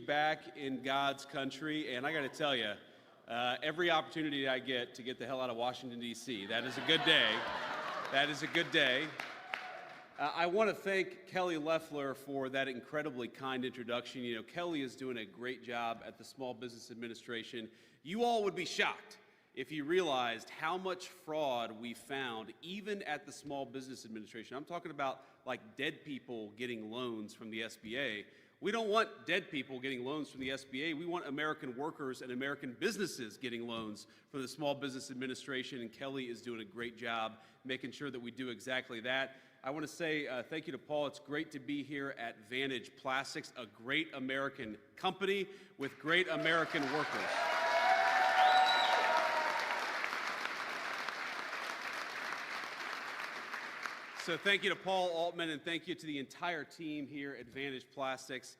back in God's country, and I got to tell you, every opportunity I get to get the hell out of Washington, D.C., that is a good day. That is a good day. I want to thank Kelly Loeffler for that incredibly kind introduction. You know, Kelly is doing a great job at the Small Business Administration. You all would be shocked if you realized how much fraud we found even at the Small Business Administration. I'm talking about like dead people getting loans from the SBA. We don't want dead people getting loans from the SBA. We want American workers and American businesses getting loans from the Small Business Administration, and Kelly is doing a great job making sure that we do exactly that. I want to say thank you to Paul. It's great to be here at Vantage Plastics, a great American company with great American workers. So thank you to Paul Altman, and thank you to the entire team here at Vantage Plastics.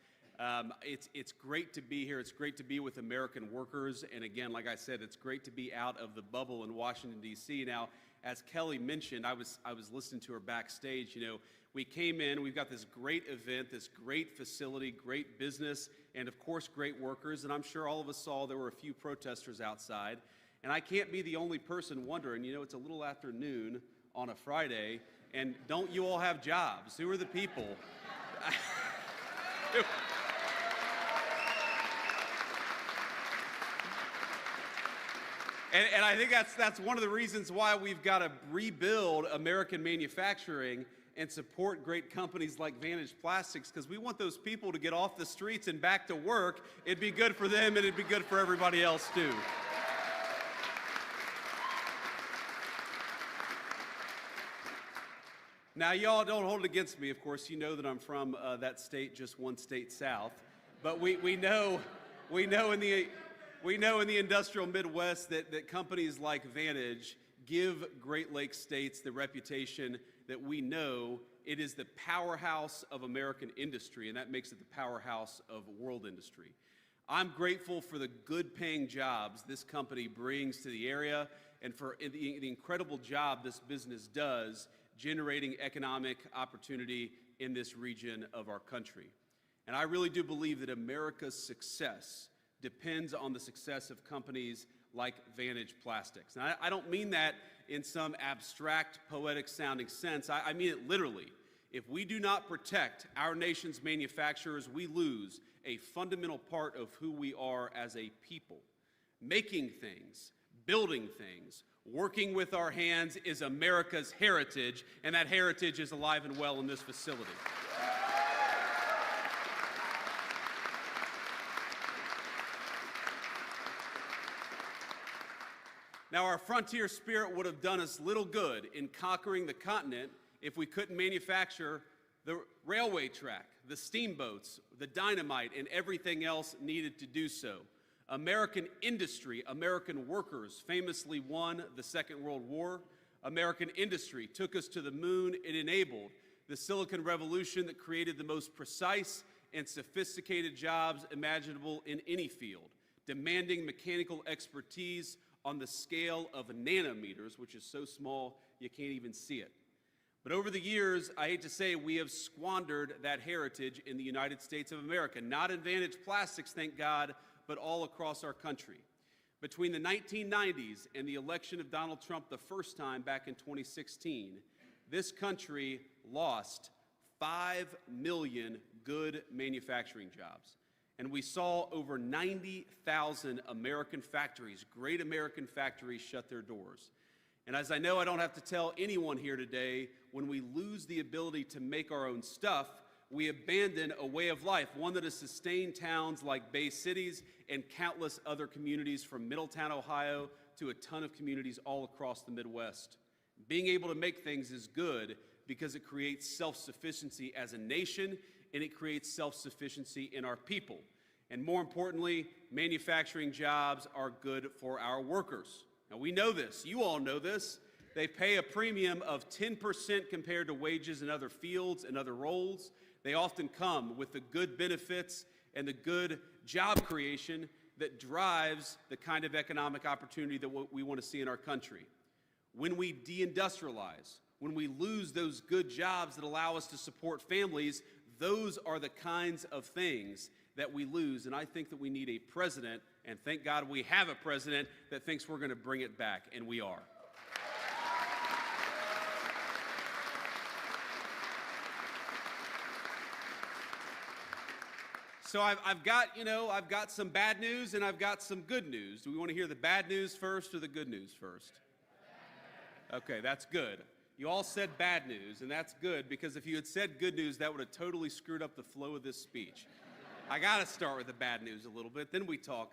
It's great to be here. It's great to be with American workers. And again, like I said, it's great to be out of the bubble in Washington, D.C. Now, as Kelly mentioned, I was listening to her backstage. You know, we came in, we've got this great event, this great facility, great business, and of course, great workers. And I'm sure all of us saw there were a few protesters outside. And I can't be the only person wondering, you know, it's a little after noon on a Friday, and don't you all have jobs? Who are the people? And I think that's one of the reasons why we've got to rebuild American manufacturing and support great companies like Vantage Plastics, because we want those people to get off the streets and back to work. It'd be good for them, and it'd be good for everybody else too. Now, y'all don't hold it against me. Of course, you know that I'm from that state, just one state south. But we know in the industrial Midwest that companies like Vantage give Great Lakes states the reputation that we know it is the powerhouse of American industry, and that makes it the powerhouse of world industry. I'm grateful for the good-paying jobs this company brings to the area and for the incredible job this business does generating economic opportunity in this region of our country. And I really do believe that America's success depends on the success of companies like Vantage Plastics. And I don't mean that in some abstract, poetic-sounding sense. I mean it literally. If we do not protect our nation's manufacturers, we lose a fundamental part of who we are as a people. Making things, building things, working with our hands is America's heritage, and that heritage is alive and well in this facility. Now, our frontier spirit would have done us little good in conquering the continent if we couldn't manufacture the railway track, the steamboats, the dynamite, and everything else needed to do so. American industry, American workers famously won the Second World War. American industry took us to the moon. It enabled the Silicon Revolution that created the most precise and sophisticated jobs imaginable in any field, demanding mechanical expertise on the scale of nanometers, which is so small you can't even see it. But over the years, I hate to say, we have squandered that heritage in the United States of America. Not in Vantage Plastics, thank God, but all across our country. Between the 1990s and the election of Donald Trump the first time back in 2016, this country lost 5 million good manufacturing jobs. And we saw over 90,000 American factories, great American factories, shut their doors. And as I know I don't have to tell anyone here today, when we lose the ability to make our own stuff, we abandon a way of life, one that has sustained towns like Bay Cities and countless other communities from Middletown, Ohio, to a ton of communities all across the Midwest. Being able to make things is good because it creates self-sufficiency as a nation, and it creates self-sufficiency in our people. And more importantly, manufacturing jobs are good for our workers. Now, we know this. You all know this. They pay a premium of 10% compared to wages in other fields and other roles. They often come with the good benefits and the good job creation that drives the kind of economic opportunity that we want to see in our country. When we deindustrialize, when we lose those good jobs that allow us to support families, those are the kinds of things that we lose, and I think that we need a president, and thank God we have a president that thinks we're going to bring it back, and we are. So I've got some bad news and I've got some good news. Do we want to hear the bad news first or the good news first? Okay, that's good. You all said bad news, and that's good, because if you had said good news, that would have totally screwed up the flow of this speech. I got to start with the bad news a little bit, then we talk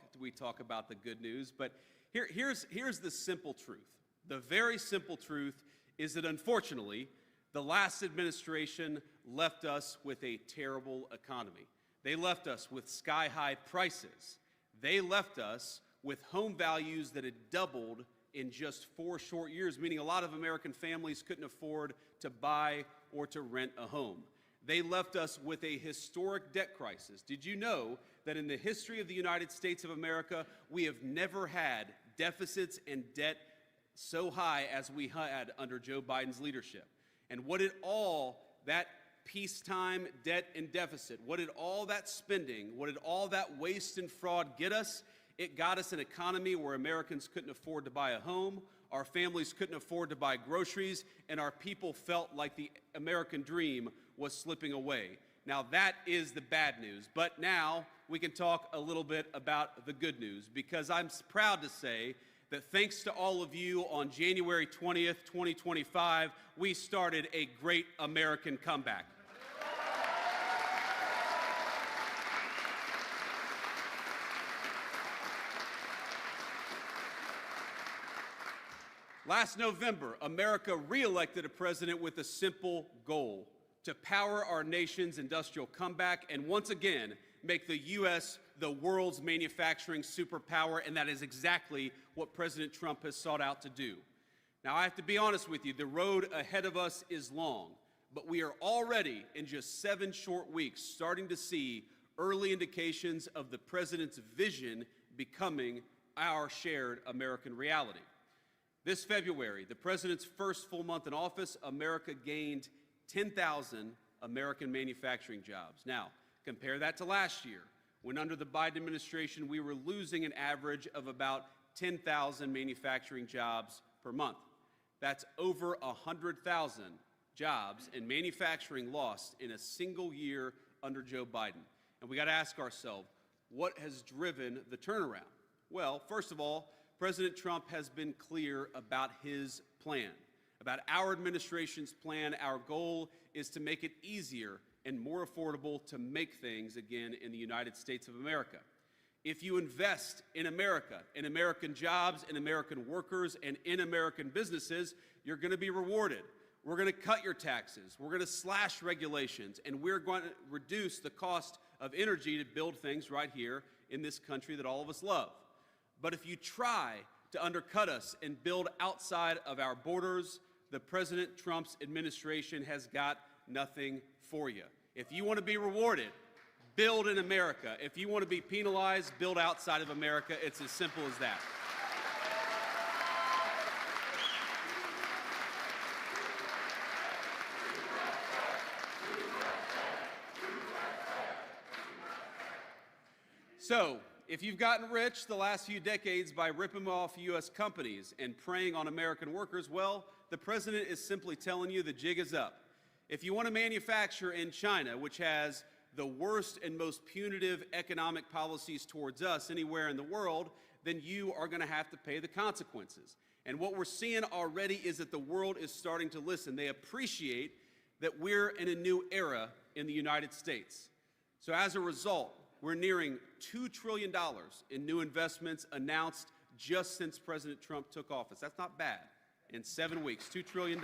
about the good news. But here's the simple truth. The very simple truth is that, unfortunately, the last administration left us with a terrible economy. They left us with sky-high prices. They left us with home values that had doubled in just 4 short years, meaning a lot of American families couldn't afford to buy or to rent a home. They left us with a historic debt crisis. Did you know that in the history of the United States of America, we have never had deficits and debt so high as we had under Joe Biden's leadership? And what did all that peacetime debt and deficit, what did all that spending, what did all that waste and fraud get us? It got us an economy where Americans couldn't afford to buy a home, our families couldn't afford to buy groceries, and our people felt like the American dream was slipping away. Now that is the bad news, but now we can talk a little bit about the good news, because I'm proud to say that thanks to all of you, on January 20th, 2025, we started a great American comeback. Last November, America re-elected a president with a simple goal: to power our nation's industrial comeback and once again make the U.S. the world's manufacturing superpower, and that is exactly what President Trump has sought out to do. Now, I have to be honest with you, the road ahead of us is long, but we are already, in just 7 short weeks, starting to see early indications of the president's vision becoming our shared American reality. This February, the president's first full month in office, America gained 10,000 American manufacturing jobs. Now, compare that to last year, when under the Biden administration, we were losing an average of about 10,000 manufacturing jobs per month. That's over 100,000 jobs in manufacturing lost in a single year under Joe Biden. And we got to ask ourselves, what has driven the turnaround? Well, first of all, President Trump has been clear about his plan, about our administration's plan. Our goal is to make it easier and more affordable to make things again in the United States of America. If you invest in America, in American jobs, in American workers, and in American businesses, you're going to be rewarded. We're going to cut your taxes, we're going to slash regulations, and we're going to reduce the cost of energy to build things right here in this country that all of us love. But if you try to undercut us and build outside of our borders, the President Trump's administration has got nothing for you. If you want to be rewarded, build in America. If you want to be penalized, build outside of America. It's as simple as that. So, if you've gotten rich the last few decades by ripping off U.S. companies and preying on American workers, well, the president is simply telling you the jig is up. If you want to manufacture in China, which has the worst and most punitive economic policies towards us anywhere in the world, then you are going to have to pay the consequences. And what we're seeing already is that the world is starting to listen. They appreciate that we're in a new era in the United States. So as a result, we're nearing $2 trillion in new investments announced just since President Trump took office. That's not bad. In 7 weeks, $2 trillion.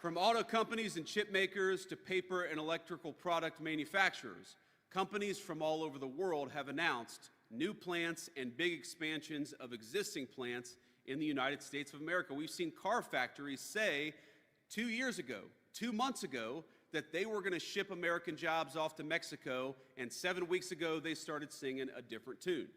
From auto companies and chip makers to paper and electrical product manufacturers, companies from all over the world have announced new plants and big expansions of existing plants in the United States of America. We've seen car factories say 2 months ago, that they were going to ship American jobs off to Mexico, and 7 weeks ago, they started singing a different tune.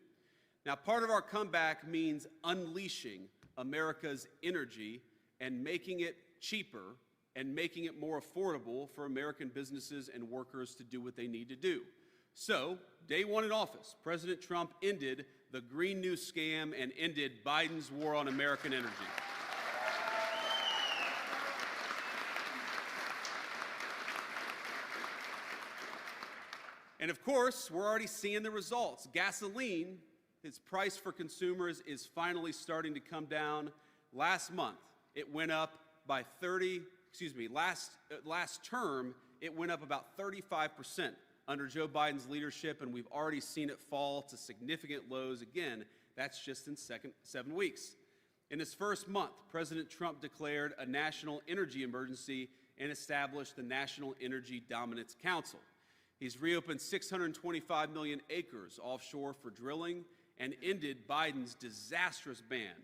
Now, part of our comeback means unleashing America's energy and making it cheaper and making it more affordable for American businesses and workers to do what they need to do. So, day one in office, President Trump ended the Green New scam and ended Biden's war on American energy. And of course, we're already seeing the results. Gasoline, its price for consumers, is finally starting to come down. Last month, it went up by last term, it went up about 35% under Joe Biden's leadership, and we've already seen it fall to significant lows again. That's just in 7 weeks. In his first month, President Trump declared a national energy emergency and established the National Energy Dominance Council. He's reopened 625 million acres offshore for drilling and ended Biden's disastrous ban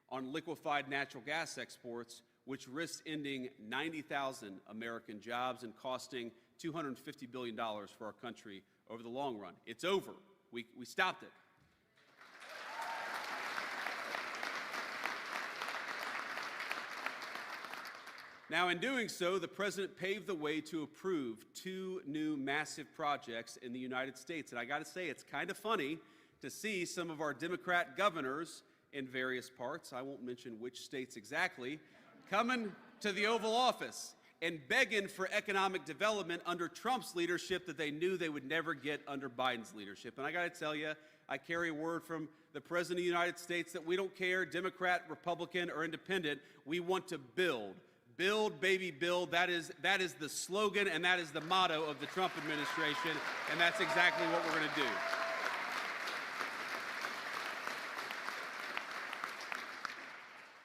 on liquefied natural gas exports, which risks ending 90,000 American jobs and costing $250 billion for our country over the long run. It's over. We stopped it. Now, in doing so, the president paved the way to approve 2 new massive projects in the United States. And I got to say, it's kind of funny to see some of our Democrat governors in various parts, I won't mention which states exactly, coming to the Oval Office and begging for economic development under Trump's leadership that they knew they would never get under Biden's leadership. And I got to tell you, I carry a word from the President of the United States that we don't care, Democrat, Republican, or Independent. We want to build. Build, baby, build. That is the slogan, and that is the motto of the Trump administration, and that's exactly what we're going to do.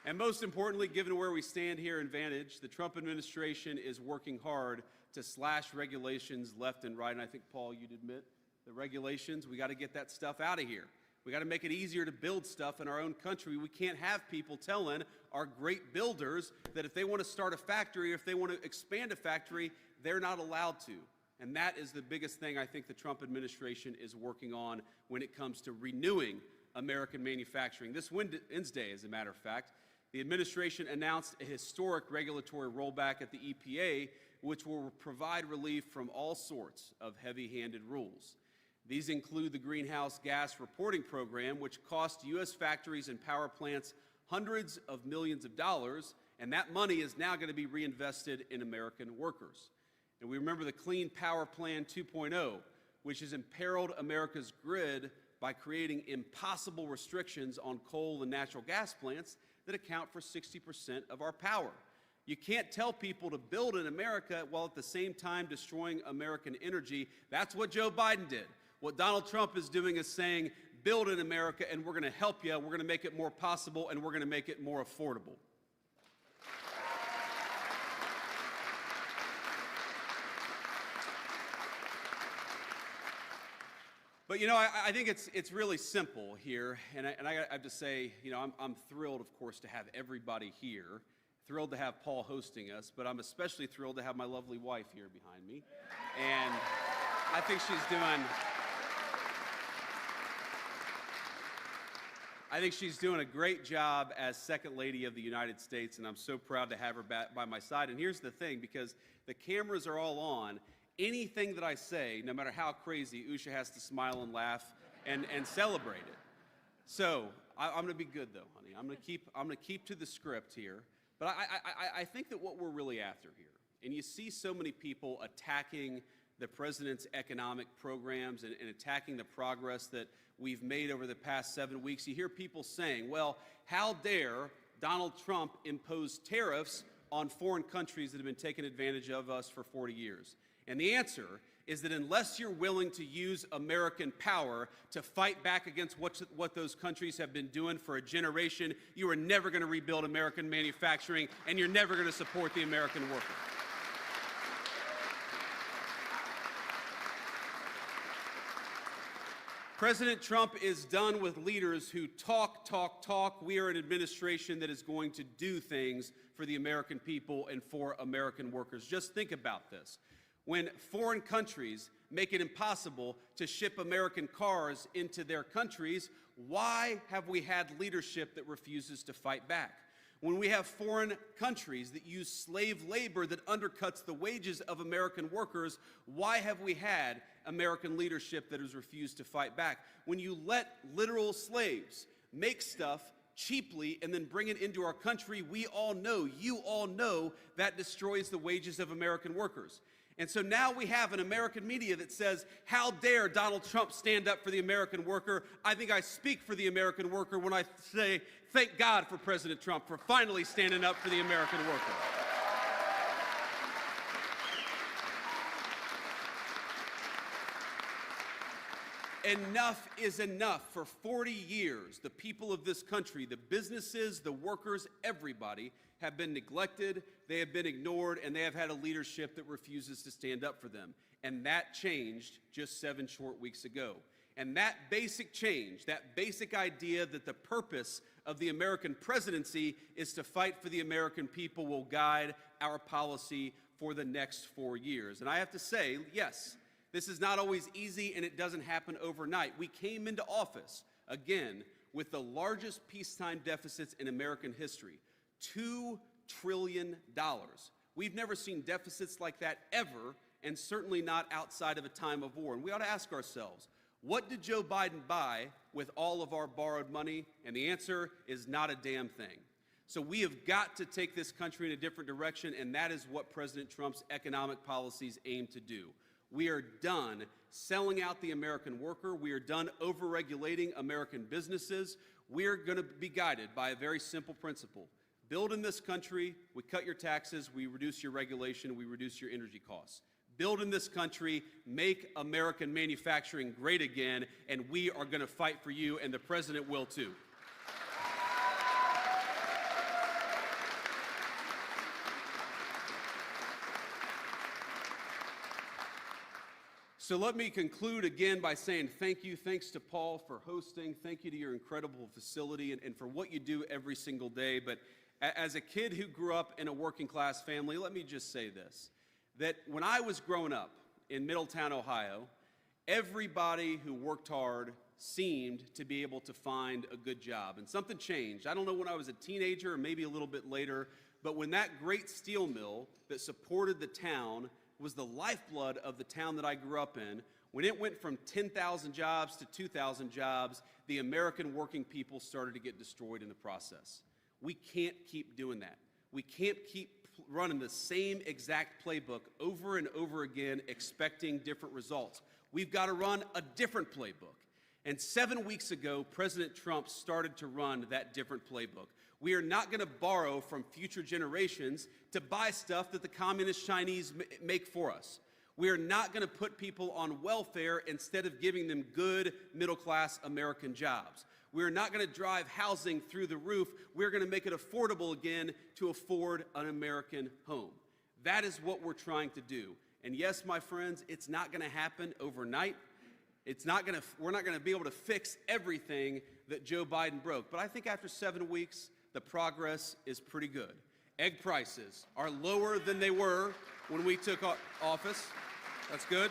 And most importantly, given where we stand here in Vantage, the Trump administration is working hard to slash regulations left and right. And I think, Paul, you'd admit the regulations, we got to get that stuff out of here. We got to make it easier to build stuff in our own country. We can't have people telling our great builders that if they want to start a factory, or if they want to expand a factory, they're not allowed to. And that is the biggest thing I think the Trump administration is working on when it comes to renewing American manufacturing. This Wednesday, as a matter of fact, the administration announced a historic regulatory rollback at the EPA, which will provide relief from all sorts of heavy-handed rules. These include the Greenhouse Gas Reporting Program, which cost U.S. factories and power plants hundreds of millions of dollars, and that money is now going to be reinvested in American workers. And we remember the Clean Power Plan 2.0, which has imperiled America's grid by creating impossible restrictions on coal and natural gas plants that account for 60% of our power. You can't tell people to build in America while at the same time destroying American energy. That's what Joe Biden did. What Donald Trump is doing is saying, build in America, and we're going to help you, we're going to make it more possible, and we're going to make it more affordable. But, you know, I think it's really simple here, and I have to say, you know, I'm thrilled, of course, to have everybody here, thrilled to have Paul hosting us, but I'm especially thrilled to have my lovely wife here behind me, and I think she's doing a great job as Second Lady of the United States, and I'm so proud to have her by my side. And here's the thing, because the cameras are all on, anything that I say, no matter how crazy, Usha has to smile and laugh and celebrate it. So I'm going to be good, though, honey. I'm going to keep to the script here. But I think that what we're really after here, and you see so many people attacking the president's economic programs and attacking the progress that we've made over the past 7 weeks. You hear people saying, well, how dare Donald Trump impose tariffs on foreign countries that have been taking advantage of us for 40 years? And the answer is that unless you're willing to use American power to fight back against what those countries have been doing for a generation, you are never going to rebuild American manufacturing, and you're never going to support the American worker. President Trump is done with leaders who talk. We are an administration that is going to do things for the American people and for American workers. Just think about this. When foreign countries make it impossible to ship American cars into their countries, why have we had leadership that refuses to fight back? When we have foreign countries that use slave labor that undercuts the wages of American workers, why have we had American leadership that has refused to fight back? When you let literal slaves make stuff cheaply and then bring it into our country, we all know, you all know, that destroys the wages of American workers. And so now we have an American media that says, how dare Donald Trump stand up for the American worker? I think I speak for the American worker when I say, thank God for President Trump for finally standing up for the American worker. Enough is enough. For 40 years, the people of this country, the businesses, the workers, everybody, have been neglected, they have been ignored, and they have had a leadership that refuses to stand up for them. And that changed just 7 short weeks ago. And that basic change, that basic idea that the purpose of the American presidency is to fight for the American people, will guide our policy for the next 4 years. And I have to say, yes, this is not always easy, and it doesn't happen overnight. We came into office, again, with the largest peacetime deficits in American history, $2 trillion. We've never seen deficits like that ever, and certainly not outside of a time of war. And we ought to ask ourselves, what did Joe Biden buy with all of our borrowed money? And the answer is not a damn thing. So we have got to take this country in a different direction, and that is what President Trump's economic policies aim to do. We are done selling out the American worker. We are done overregulating American businesses. We are going to be guided by a very simple principle. Build in this country, we cut your taxes, we reduce your regulation, we reduce your energy costs. Build in this country, make American manufacturing great again, and we are going to fight for you, and the president will too. So let me conclude again by saying thank you. Thanks to Paul for hosting. Thank you to your incredible facility and for what you do every single day. But as a kid who grew up in a working class family, let me just say this, that when I was growing up in Middletown, Ohio, everybody who worked hard seemed to be able to find a good job. And something changed. I don't know when I was a teenager or maybe a little bit later, but when that great steel mill that supported the town was the lifeblood of the town that I grew up in, when it went from 10,000 jobs to 2,000 jobs, the American working people started to get destroyed in the process. We can't keep doing that. We can't keep running the same exact playbook over and over again, expecting different results. We've got to run a different playbook. And 7 weeks ago, President Trump started to run that different playbook. We are not going to borrow from future generations to buy stuff that the communist Chinese make for us. We are not going to put people on welfare instead of giving them good middle-class American jobs. We are not going to drive housing through the roof. We're going to make it affordable again to afford an American home. That is what we're trying to do. And yes, my friends, it's not going to happen overnight. We're not going to be able to fix everything that Joe Biden broke. But I think after 7 weeks, the progress is pretty good. Egg prices are lower than they were when we took office. That's good.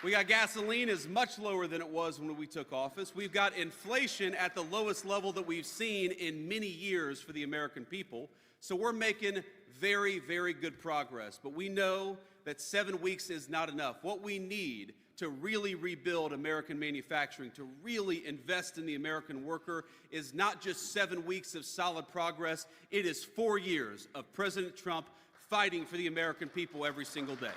We got gasoline is much lower than it was when we took office. We've got inflation at the lowest level that we've seen in many years for the American people. So we're making very, very good progress. But we know that 7 weeks is not enough. What we need to really rebuild American manufacturing, to really invest in the American worker, is not just 7 weeks of solid progress. It is 4 years of President Trump fighting for the American people every single day.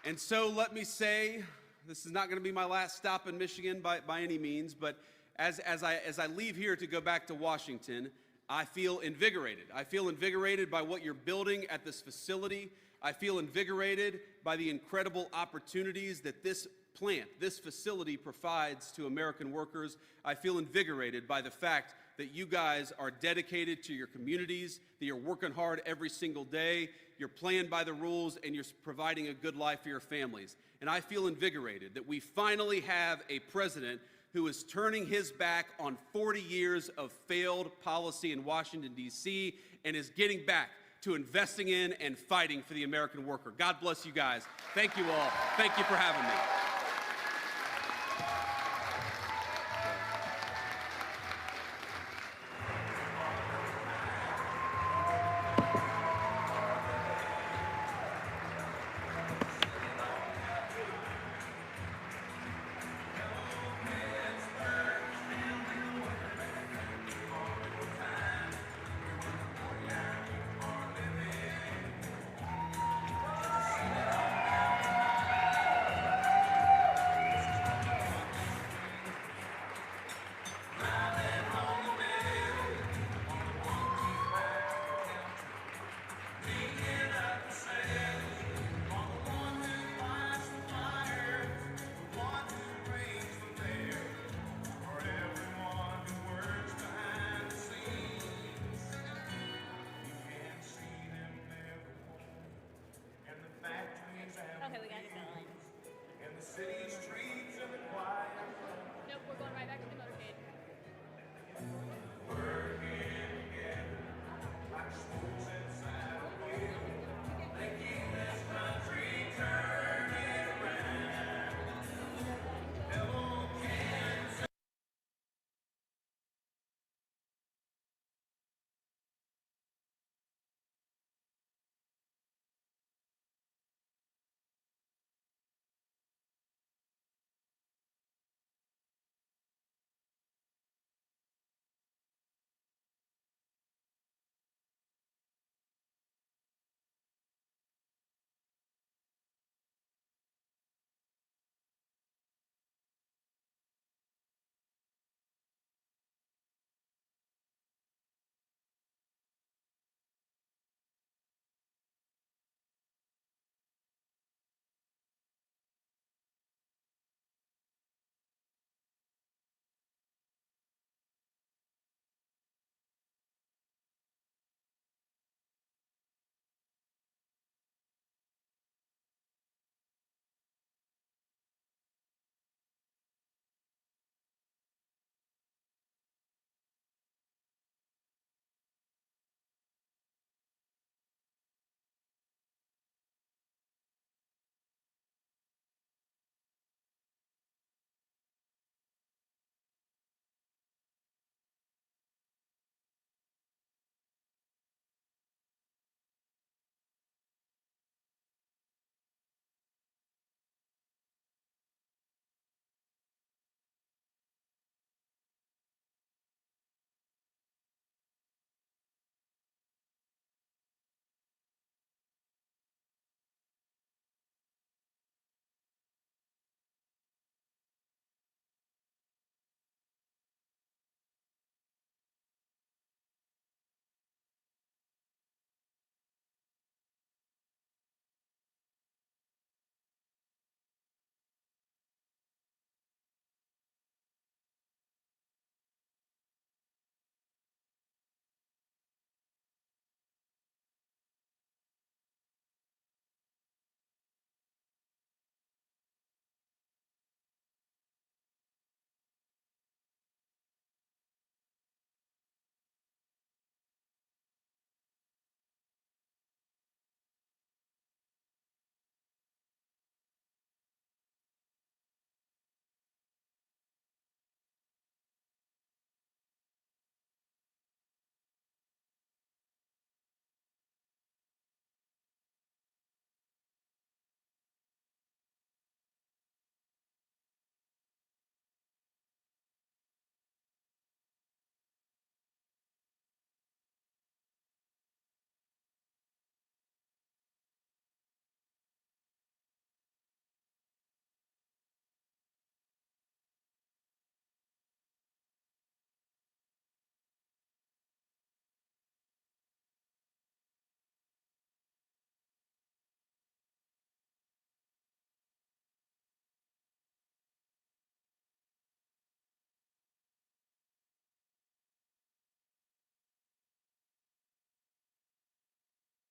And so let me say, this is not going to be my last stop in Michigan by any means, but as I leave here to go back to Washington, I feel invigorated. I feel invigorated by what you're building at this facility. I feel invigorated by the incredible opportunities that this plant, this facility provides to American workers. I feel invigorated by the fact that you guys are dedicated to your communities, that you're working hard every single day, you're playing by the rules, and you're providing a good life for your families. And I feel invigorated that we finally have a president who is turning his back on 40 years of failed policy in Washington, D.C., and is getting back to investing in and fighting for the American worker. God bless you guys. Thank you all. Thank you for having me.